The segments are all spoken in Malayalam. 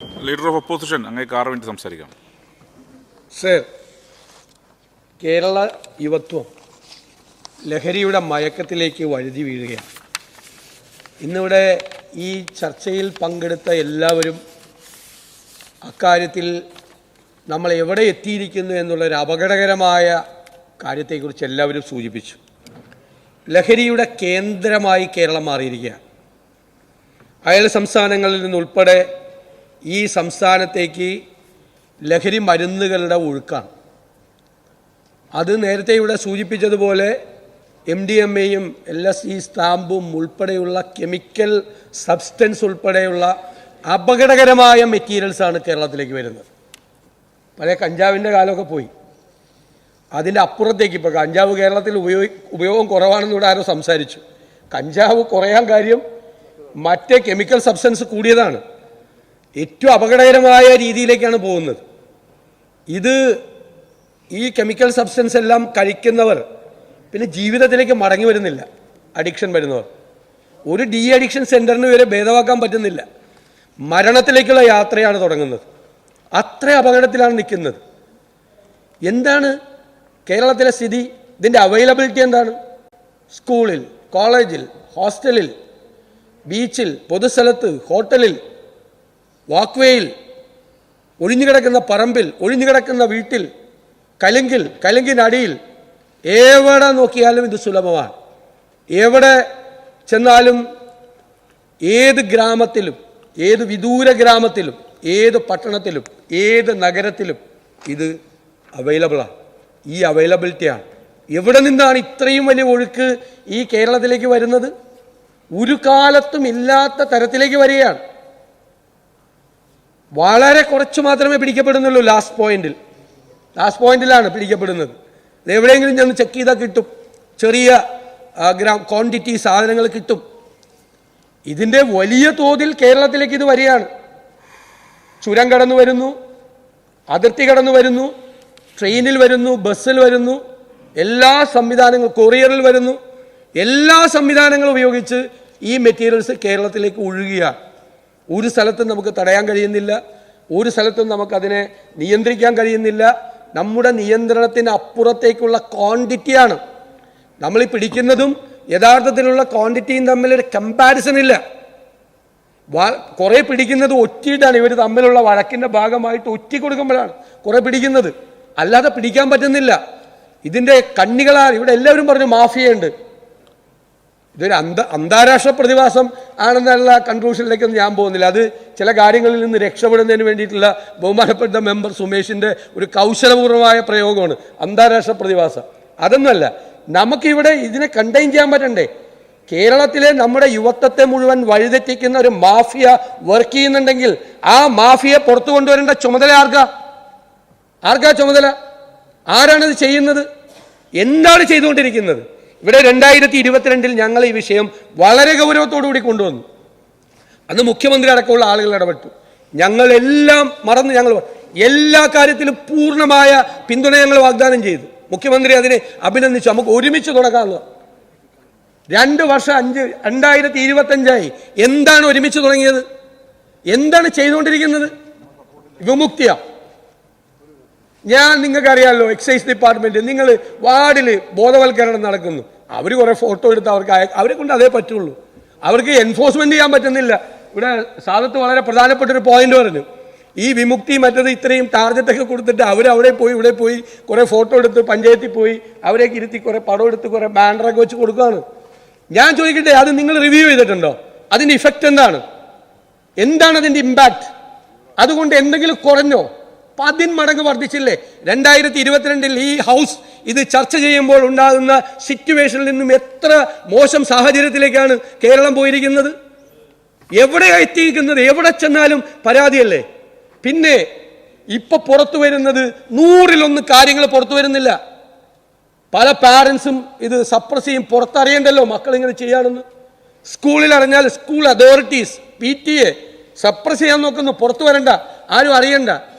ലീഡർ ഓഫ് ഒപ്പോസിഷൻ അങ്ങേക്ക് 6 മിനിറ്റ് സംസാരിക്കാം. സർ, കേരള യുവത്വം ലഹരിയുടെ മയക്കത്തിലേക്ക് വഴുതി വീഴുകയാണ്. ഇന്നിവിടെ ഈ ചർച്ചയിൽ പങ്കെടുത്ത എല്ലാവരും അക്കാര്യത്തിൽ നമ്മൾ എവിടെ എത്തിയിരിക്കുന്നു എന്നുള്ളൊരു അപകടകരമായ കാര്യത്തെക്കുറിച്ച് എല്ലാവരും സൂചിപ്പിച്ചു. ലഹരിയുടെ കേന്ദ്രമായി കേരളം മാറിയിരിക്കുകയാണ്. അയൽ സംസ്ഥാനങ്ങളിൽ നിന്നുൾപ്പെടെ ഈ സംസ്ഥാനത്തേക്ക് ലഹരി മരുന്നുകളുടെ ഒഴുക്കാണ്. അത് നേരത്തെ ഇവിടെ സൂചിപ്പിച്ചതുപോലെ MDMAയും LSD സ്റ്റാമ്പും ഉൾപ്പെടെയുള്ള കെമിക്കൽ സബ്സ്റ്റൻസ് ഉൾപ്പെടെയുള്ള അപകടകരമായ മെറ്റീരിയൽസാണ് കേരളത്തിലേക്ക് വരുന്നത്. പഴയ കഞ്ചാവിൻ്റെ കാലമൊക്കെ പോയി. അതിൻ്റെ അപ്പുറത്തേക്ക് ഇപ്പോൾ കഞ്ചാവ് കേരളത്തിൽ ഉപയോഗം കുറവാണെന്ന് ഇവിടെ ആരോ സംസാരിച്ചു. കഞ്ചാവ് കുറയാൻ കാര്യം മറ്റേ കെമിക്കൽ സബ്സ്റ്റൻസ് കൂടിയതാണ്. ഏറ്റവും അപകടകരമായ രീതിയിലേക്കാണ് പോകുന്നത്. ഈ കെമിക്കൽ സബ്സ്റ്റൻസ് എല്ലാം കഴിക്കുന്നവർ പിന്നെ ജീവിതത്തിലേക്ക് മടങ്ങി വരുന്നില്ല. അഡിക്ഷൻ വരുന്നവർ ഒരു ഡി അഡിക്ഷൻ സെൻ്ററിന് വരെ ഭേദമാക്കാൻ പറ്റുന്നില്ല. മരണത്തിലേക്കുള്ള യാത്രയാണ് തുടങ്ങുന്നത്. അത്ര അപകടത്തിലാണ് നിൽക്കുന്നത്. എന്താണ് കേരളത്തിലെ സ്ഥിതി? ഇതിൻ്റെ അവൈലബിലിറ്റി എന്താണ്? സ്കൂളിൽ, കോളേജിൽ, ഹോസ്റ്റലിൽ, ബീച്ചിൽ, പൊതുസ്ഥലത്ത്, ഹോട്ടലിൽ, വാക്ക്വേയിൽ, ഒഴിഞ്ഞുകിടക്കുന്ന പറമ്പിൽ, ഒഴിഞ്ഞുകിടക്കുന്ന വീട്ടിൽ, കലുങ്കിനടിയിൽ, എവിടെ നോക്കിയാലും ഇത് സുലഭമാണ്. എവിടെ ചെന്നാലും ഏത് ഗ്രാമത്തിലും, ഏത് വിദൂര ഗ്രാമത്തിലും, ഏത് പട്ടണത്തിലും, ഏത് നഗരത്തിലും ഇത് അവൈലബിളാണ്. ഈ അവൈലബിലിറ്റിയാണ്. എവിടെ നിന്നാണ് ഇത്രയും വലിയ ഒഴുക്ക് ഈ കേരളത്തിലേക്ക് വരുന്നത്? ഒരു കാലത്തും ഇല്ലാത്ത തരത്തിലേക്ക് വരികയാണ്. വളരെ കുറച്ച് മാത്രമേ പിടിക്കപ്പെടുന്നുള്ളൂ. ലാസ്റ്റ് പോയിന്റിലാണ് പിടിക്കപ്പെടുന്നത്. എവിടെയെങ്കിലും ചെന്ന് ചെക്ക് ചെയ്താൽ കിട്ടും. ചെറിയ ക്വാണ്ടിറ്റി സാധനങ്ങൾ കിട്ടും. ഇതിൻ്റെ വലിയ തോതിൽ കേരളത്തിലേക്ക് ഇത് വരികയാണ്. ചുരം കടന്നു വരുന്നു, അതിർത്തി കടന്നു വരുന്നു, ട്രെയിനിൽ വരുന്നു, ബസ്സിൽ വരുന്നു, എല്ലാ സംവിധാനങ്ങളും, കൊറിയറിൽ വരുന്നു. എല്ലാ സംവിധാനങ്ങളും ഉപയോഗിച്ച് ഈ മെറ്റീരിയൽസ് കേരളത്തിലേക്ക് ഒഴുകുകയാണ്. ഒരു സ്ഥലത്തും നമുക്ക് തടയാൻ കഴിയുന്നില്ല. ഒരു സ്ഥലത്തും നമുക്കതിനെ നിയന്ത്രിക്കാൻ കഴിയുന്നില്ല. നമ്മുടെ നിയന്ത്രണത്തിന് അപ്പുറത്തേക്കുള്ള ക്വാണ്ടിറ്റിയാണ് നമ്മൾ ഈ പിടിക്കുന്നതും യഥാർത്ഥത്തിലുള്ള ക്വാണ്ടിറ്റിയും തമ്മിലൊരു കമ്പാരിസൺ ഇല്ല. കുറേ പിടിക്കുന്നത് ഒറ്റിയിട്ടാണ്. ഇവർ തമ്മിലുള്ള വഴക്കിൻ്റെ ഭാഗമായിട്ട് ഒറ്റി കൊടുക്കുമ്പോഴാണ് കുറേ പിടിക്കുന്നത്. അല്ലാതെ പിടിക്കാൻ പറ്റുന്നില്ല. ഇതിൻ്റെ കണ്ണികളാണ്. ഇവിടെ എല്ലാവരും പറഞ്ഞു മാഫിയുണ്ട്. ഇതൊരു അന്താരാഷ്ട്ര പ്രതിഭാസം ആണെന്നുള്ള കൺക്ലൂഷനിലേക്കൊന്നും ഞാൻ പോകുന്നില്ല. അത് ചില കാര്യങ്ങളിൽ നിന്ന് രക്ഷപ്പെടുന്നതിന് വേണ്ടിയിട്ടുള്ള ബഹുമാനപ്പെട്ട മെമ്പർ സുമേഷിൻ്റെ ഒരു കൗശലപൂർവമായ പ്രയോഗമാണ് അന്താരാഷ്ട്ര പ്രതിഭാസം. അതൊന്നുമല്ല. നമുക്കിവിടെ ഇതിനെ കണ്ടെയ്ൻ ചെയ്യാൻ പറ്റണ്ടേ? കേരളത്തിലെ നമ്മുടെ യുവത്വത്തെ മുഴുവൻ വഴിതെറ്റിക്കുന്ന ഒരു മാഫിയ വർക്ക് ചെയ്യുന്നുണ്ടെങ്കിൽ ആ മാഫിയെ പുറത്തു കൊണ്ടുവരേണ്ട ചുമതല ആർക്കാ ചുമതല? ആരാണിത് ചെയ്യുന്നത്? എന്താണ് ചെയ്തുകൊണ്ടിരിക്കുന്നത്? ഇവിടെ 2022 ഞങ്ങൾ ഈ വിഷയം വളരെ ഗൗരവത്തോടുകൂടി കൊണ്ടുവന്നു. അന്ന് മുഖ്യമന്ത്രി അടക്കമുള്ള ആളുകൾ ഇടപെട്ടു. ഞങ്ങളെല്ലാം മറന്ന് ഞങ്ങൾ എല്ലാ കാര്യത്തിലും പൂർണ്ണമായ പിന്തുണ ഞങ്ങൾ വാഗ്ദാനം ചെയ്തു. മുഖ്യമന്ത്രി അതിനെ അഭിനന്ദിച്ചു. നമുക്ക് ഒരുമിച്ച് തുടങ്ങാമെന്ന്. 2 വർഷം 2025 എന്താണ് ഒരുമിച്ച് തുടങ്ങിയത്? എന്താണ് ചെയ്തുകൊണ്ടിരിക്കുന്നത്? വിമുക്തിയ. നിങ്ങൾക്കറിയാമല്ലോ, എക്സൈസ് ഡിപ്പാർട്ട്മെന്റ്, നിങ്ങൾ വാർഡിൽ ബോധവൽക്കരണം നടക്കുന്നു. അവർ കുറേ ഫോട്ടോ എടുത്ത് അവരെ കൊണ്ട് അതേ പറ്റുള്ളൂ. അവർക്ക് എൻഫോഴ്സ്മെന്റ് ചെയ്യാൻ പറ്റുന്നില്ല. ഇവിടെ സാദത്ത് വളരെ പ്രധാനപ്പെട്ടൊരു പോയിന്റ് പറഞ്ഞു. ഈ വിമുക്തി മറ്റത് ഇത്രയും ടാർഗറ്റൊക്കെ കൊടുത്തിട്ട് അവിടെ പോയി ഇവിടെ പോയി കുറേ ഫോട്ടോ എടുത്ത് പഞ്ചായത്തിൽ പോയി അവരേക്ക് ഇരുത്തി കുറേ പടം എടുത്ത് കുറേ ബാനറൊക്കെ വെച്ച് കൊടുക്കുകയാണ്. ഞാൻ ചോദിക്കട്ടെ, അത് നിങ്ങൾ റിവ്യൂ ചെയ്തിട്ടുണ്ടോ? അതിൻ്റെ ഇഫക്റ്റ് എന്താണ് അതിൻ്റെ ഇമ്പാക്ട്? അതുകൊണ്ട് എന്തെങ്കിലും കുറഞ്ഞോ? 10 മടങ്ങ് വർദ്ധിച്ചില്ലേ? 2022 ഈ ഹൗസ് ഇത് ചർച്ച ചെയ്യുമ്പോൾ ഉണ്ടാകുന്ന സിറ്റുവേഷനിൽ നിന്നും എത്ര മോശം സാഹചര്യത്തിലേക്കാണ് കേരളം പോയിരിക്കുന്നത്? എവിടെ എത്തിയിരിക്കുന്നത്? എവിടെ ചെന്നാലും പരാതിയല്ലേ? പിന്നെ ഇപ്പൊ പുറത്തു വരുന്നത് 100-1 കാര്യങ്ങൾ പുറത്തു വരുന്നില്ല. പല പാരൻസും ഇത് സപ്രസ് ചെയ്യും. പുറത്തറിയണ്ടല്ലോ മക്കളിങ്ങനെ ചെയ്യാണെന്ന്. സ്കൂളിൽ അറിഞ്ഞാൽ സ്കൂൾ അതോറിറ്റീസ്, PTA സപ്രസ് ചെയ്യാൻ നോക്കുന്നു. പുറത്തു വരണ്ട, ആരും അറിയണ്ട.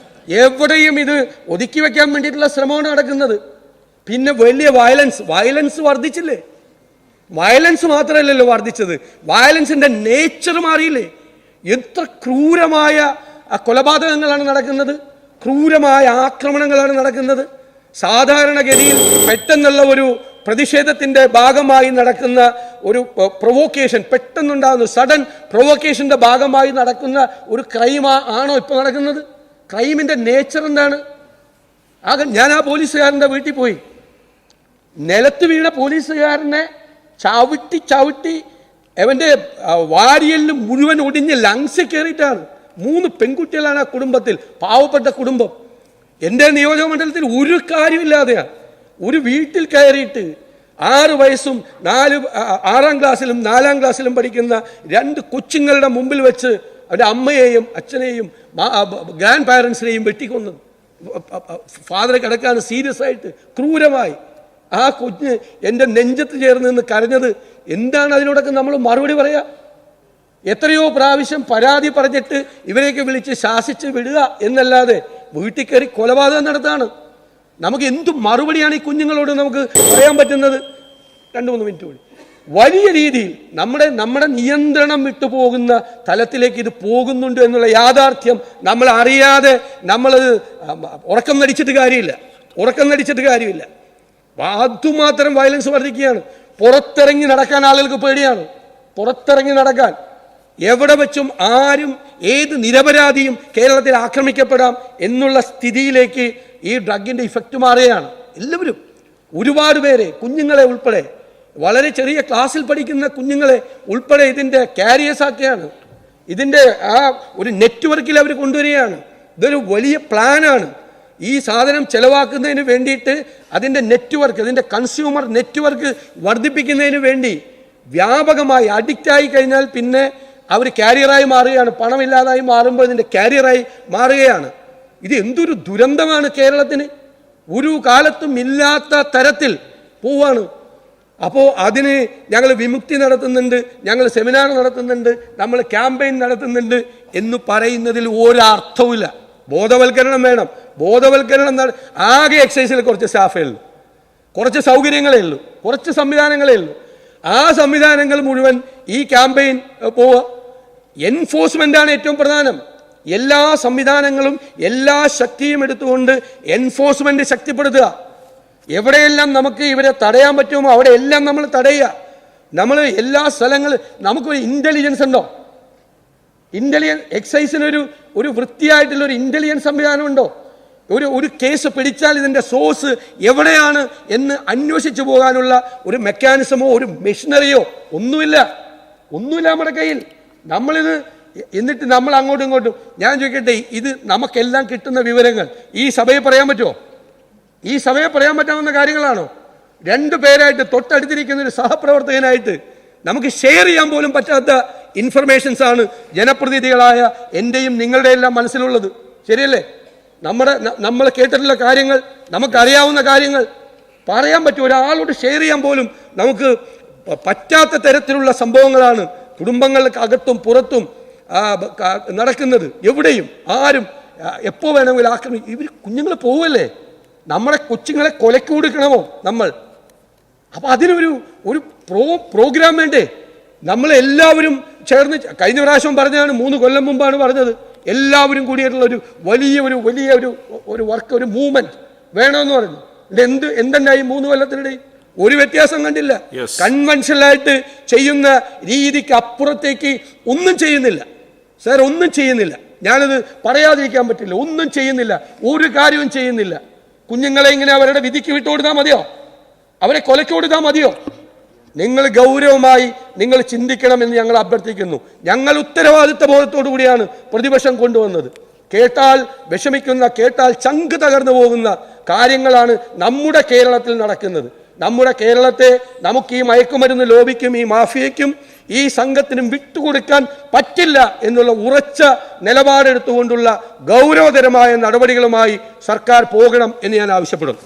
എവിടെയും ഇത് ഒതുക്കി വെക്കാൻ വേണ്ടിയിട്ടുള്ള ശ്രമമാണ് നടക്കുന്നത്. പിന്നെ വലിയ വയലൻസ് വർദ്ധിച്ചില്ലേ? വയലൻസ് മാത്രമല്ലല്ലോ വർദ്ധിച്ചത്, വയലൻസിന്റെ നേച്ചർ മാറിയില്ലേ? എത്ര ക്രൂരമായ കൊലപാതകങ്ങളാണ് നടക്കുന്നത്, ക്രൂരമായ ആക്രമണങ്ങളാണ് നടക്കുന്നത്. സാധാരണഗതിയിൽ പെട്ടെന്നുള്ള ഒരു പ്രതിഷേധത്തിൻ്റെ ഭാഗമായി നടക്കുന്ന ഒരു പ്രൊവോക്കേഷൻ, പെട്ടെന്നുണ്ടാകുന്ന സഡൻ പ്രൊവോക്കേഷൻ്റെ ഭാഗമായി നടക്കുന്ന ഒരു ക്രൈം ആണോ ഇപ്പോൾ നടക്കുന്നത്? ക്രൈമിൻ്റെ നേച്ചർ എന്താണ്? ഞാൻ ആ പോലീസുകാരൻ്റെ വീട്ടിൽ പോയി. നിലത്ത് വീണ പോലീസുകാരനെ ചവിട്ടി അവൻ്റെ വാരിയലിൽ മുഴുവൻ ഒടിഞ്ഞ് ലങ്സിൽ കയറിയിട്ടാണ്. 3 പെൺകുട്ടികളാണ് ആ കുടുംബത്തിൽ, പാവപ്പെട്ട കുടുംബം. എൻ്റെ നിയോജകമണ്ഡലത്തിൽ ഒരു കാര്യമില്ലാതെയാണ് ഒരു വീട്ടിൽ കയറിയിട്ട് 6 വയസ്സും 6-ാം ക്ലാസ്സിലും 4-ാം ക്ലാസ്സിലും പഠിക്കുന്ന 2 കൊച്ചുങ്ങളുടെ മുമ്പിൽ വെച്ച് അവരുടെ അമ്മയെയും അച്ഛനെയും ഗ്രാൻഡ് പാരൻസിനെയും വെട്ടിക്കൊന്നത്. ഫാദറെ കിടക്കാണ് സീരിയസ് ആയിട്ട് ക്രൂരമായി. ആ കുഞ്ഞ് എൻ്റെ നെഞ്ചത്ത് ചേർന്ന് നിന്ന് കരഞ്ഞത്. എന്താണ് അതിനോടൊക്കെ നമ്മൾ മറുപടി പറയുക? എത്രയോ പ്രാവശ്യം പരാതി പറഞ്ഞിട്ട് ഇവരെയൊക്കെ വിളിച്ച് ശാസിച്ച് വിടുക എന്നല്ലാതെ വീട്ടിൽ കയറി കൊലപാതകം നടത്താണ്. നമുക്ക് എന്തു മറുപടിയാണ് ഈ കുഞ്ഞുങ്ങളോട് നമുക്ക് പറയാൻ പറ്റുന്നത്? 2-3 മിനിറ്റ് കൂടി. വലിയ രീതിയിൽ നമ്മുടെ നിയന്ത്രണം വിട്ടുപോകുന്ന തലത്തിലേക്ക് ഇത് പോകുന്നുണ്ട് എന്നുള്ള യാഥാർത്ഥ്യം നമ്മൾ അറിയാതെ നമ്മളത് ഉറക്കം നടിച്ചിട്ട് കാര്യമില്ല. അതുമാത്രം വയലൻസ് വർദ്ധിക്കുകയാണ്. പുറത്തിറങ്ങി നടക്കാൻ ആളുകൾക്ക് പേടിയാണ്. പുറത്തിറങ്ങി നടക്കാൻ എവിടെ വെച്ചും ആരും ഏത് നിരപരാധിയും കേരളത്തിൽ ആക്രമിക്കപ്പെടാം എന്നുള്ള സ്ഥിതിയിലേക്ക് ഈ ഡ്രഗിൻ്റെ ഇഫക്റ്റ് മാറുകയാണ്. എല്ലാവരും, ഒരുപാട് പേരെ, കുഞ്ഞുങ്ങളെ ഉൾപ്പെടെ, വളരെ ചെറിയ ക്ലാസ്സിൽ പഠിക്കുന്ന കുഞ്ഞുങ്ങളെ ഉൾപ്പെടെ ഇതിൻ്റെ കാരിയേഴ്സ് ആക്കുകയാണ്. ഇതിൻ്റെ ആ ഒരു നെറ്റ്വർക്കിൽ അവർ കൊണ്ടുവരികയാണ്. ഇതൊരു വലിയ പ്ലാനാണ്. ഈ സാധനം ചെലവാക്കുന്നതിന് വേണ്ടിയിട്ട് അതിൻ്റെ നെറ്റ്വർക്ക്, അതിൻ്റെ കൺസ്യൂമർ നെറ്റ്വർക്ക് വർദ്ധിപ്പിക്കുന്നതിന് വേണ്ടി വ്യാപകമായി അഡിക്റ്റായി കഴിഞ്ഞാൽ പിന്നെ അവർ കാരിയറായി മാറുകയാണ്. പണമില്ലാതായി മാറുമ്പോൾ ഇതിൻ്റെ കാരിയറായി മാറുകയാണ്. ഇത് എന്തൊരു ദുരന്തമാണ് കേരളത്തിന്. ഒരു കാലത്തും ഇല്ലാത്ത തരത്തിൽ പോവാണ്. അപ്പോൾ അതിന് ഞങ്ങൾ വിമുക്തി നടത്തുന്നുണ്ട്, ഞങ്ങൾ സെമിനാർ നടത്തുന്നുണ്ട്, നമ്മൾ ക്യാമ്പയിൻ നടത്തുന്നുണ്ട് എന്ന് പറയുന്നതിൽ ഒരർത്ഥവുമില്ല. ബോധവൽക്കരണം വേണം. ബോധവൽക്കരണം ആകെ എക്സൈസിൽ കുറച്ച് സ്റ്റാഫേ ഉള്ളൂ, കുറച്ച് സൗകര്യങ്ങളേ ഉള്ളൂ, കുറച്ച് സംവിധാനങ്ങളേ ഉള്ളൂ. ആ സംവിധാനങ്ങൾ മുഴുവൻ ഈ ക്യാമ്പയിൻ പോവുക. എൻഫോഴ്സ്മെൻ്റാണ് ഏറ്റവും പ്രധാനം. എല്ലാ സംവിധാനങ്ങളും എല്ലാ ശക്തിയും എടുത്തുകൊണ്ട് എൻഫോഴ്സ്മെന്റ് ശക്തിപ്പെടുത്തുക. എവിടെയെല്ലാം നമുക്ക് ഇവരെ തടയാൻ പറ്റുമോ അവിടെയെല്ലാം നമ്മൾ തടയുക. നമ്മൾ എല്ലാ സ്ഥലങ്ങളും നമുക്കൊരു ഇൻ്റലിജൻസ് ഉണ്ടോ? എക്സൈസിനൊരു വൃത്തിയായിട്ടുള്ളൊരു ഇൻ്റലിജൻസ് സംവിധാനം ഉണ്ടോ? ഒരു കേസ് പിടിച്ചാൽ ഇതിൻ്റെ സോഴ്സ് എവിടെയാണ് എന്ന് അന്വേഷിച്ചു പോകാനുള്ള ഒരു മെക്കാനിസമോ ഒരു മെഷീനറിയോ ഒന്നുമില്ല നമ്മുടെ കയ്യിൽ. നമ്മളിത് എന്നിട്ട് നമ്മൾ അങ്ങോട്ടും ഇങ്ങോട്ടും, ഞാൻ ചോദിക്കട്ടെ, ഇത് നമുക്കെല്ലാം കിട്ടുന്ന വിവരങ്ങൾ ഈ സഭയെ പറയാൻ പറ്റുമോ? ഈ സഭയെ പറയാൻ പറ്റാവുന്ന കാര്യങ്ങളാണോ? 2 പേരായിട്ട് തൊട്ടടുത്തിരിക്കുന്ന ഒരു സഹപ്രവർത്തകനായിട്ട് നമുക്ക് ഷെയർ ചെയ്യാൻ പോലും പറ്റാത്ത ഇൻഫർമേഷൻസ് ആണ് ജനപ്രതിനിധികളായ എൻ്റെയും നിങ്ങളുടെ എല്ലാം മനസ്സിലുള്ളത്. ശരിയല്ലേ? നമ്മൾ കേട്ടിട്ടുള്ള കാര്യങ്ങൾ, നമുക്കറിയാവുന്ന കാര്യങ്ങൾ പറയാൻ പറ്റും. ഒരാളോട് ഷെയർ ചെയ്യാൻ പോലും നമുക്ക് പറ്റാത്ത തരത്തിലുള്ള സംഭവങ്ങളാണ് കുടുംബങ്ങൾക്ക് അകത്തും പുറത്തും നടക്കുന്നത്. എവിടെയും ആരും എപ്പോൾ വേണമെങ്കിലും ആക്രമിക്കും. ഇവർ കുഞ്ഞുങ്ങൾ പോവല്ലേ? നമ്മുടെ കൊച്ചുങ്ങളെ കൊലയ്ക്ക് കൊടുക്കണമോ നമ്മൾ? അപ്പം അതിനൊരു പ്രോഗ്രാം വേണ്ടേ? നമ്മളെല്ലാവരും ചേർന്ന്, കഴിഞ്ഞ പ്രാവശ്യം പറഞ്ഞതാണ്, 3 കൊല്ലം മുമ്പാണ് പറഞ്ഞത്, എല്ലാവരും കൂടിയിട്ടുള്ള ഒരു വലിയ ഒരു വർക്ക്, ഒരു മൂവ്മെന്റ് വേണമെന്ന് പറഞ്ഞു. എന്തുണ്ടായി 3 കൊല്ലത്തിനിടയിൽ? ഒരു വ്യത്യാസം കണ്ടില്ല. കൺവെൻഷനലായിട്ട് ചെയ്യുന്ന രീതിക്ക് അപ്പുറത്തേക്ക് ഒന്നും ചെയ്യുന്നില്ല സാർ, ഒന്നും ചെയ്യുന്നില്ല. ഞാനത് പറയാതിരിക്കാൻ പറ്റില്ല. ഒന്നും ചെയ്യുന്നില്ല, ഒരു കാര്യവും ചെയ്യുന്നില്ല. കുഞ്ഞുങ്ങളെ ഇങ്ങനെ അവരുടെ വിധിക്ക് വിട്ടുകൊടുത്താൽ മതിയോ? അവരെ കൊലയ്ക്ക് കൊടുത്താൽ മതിയോ? നിങ്ങൾ ഗൗരവമായി നിങ്ങൾ ചിന്തിക്കണമെന്ന് ഞങ്ങൾ അഭ്യർത്ഥിക്കുന്നു. ഞങ്ങൾ ഉത്തരവാദിത്ത ബോധത്തോടു കൂടിയാണ് പ്രതിപക്ഷം കൊണ്ടുവന്നത്. കേട്ടാൽ വിഷമിക്കുന്ന, കേട്ടാൽ ചങ്ക് തകർന്നു പോകുന്ന കാര്യങ്ങളാണ് നമ്മുടെ കേരളത്തിൽ നടക്കുന്നത്. നമ്മുടെ കേരളത്തെ നമുക്ക് ഈ മയക്കുമരുന്ന് ലോബിക്കും ഈ മാഫിയയ്ക്കും ഈ സംഘത്തിനും വിട്ടുകൊടുക്കാൻ പറ്റില്ല എന്നുള്ള ഉറച്ച നിലപാടെടുത്തുകൊണ്ടുള്ള ഗൗരവതരമായ നടപടികളുമായി സർക്കാർ പോകണം എന്ന് ഞാൻ ആവശ്യപ്പെടുന്നു.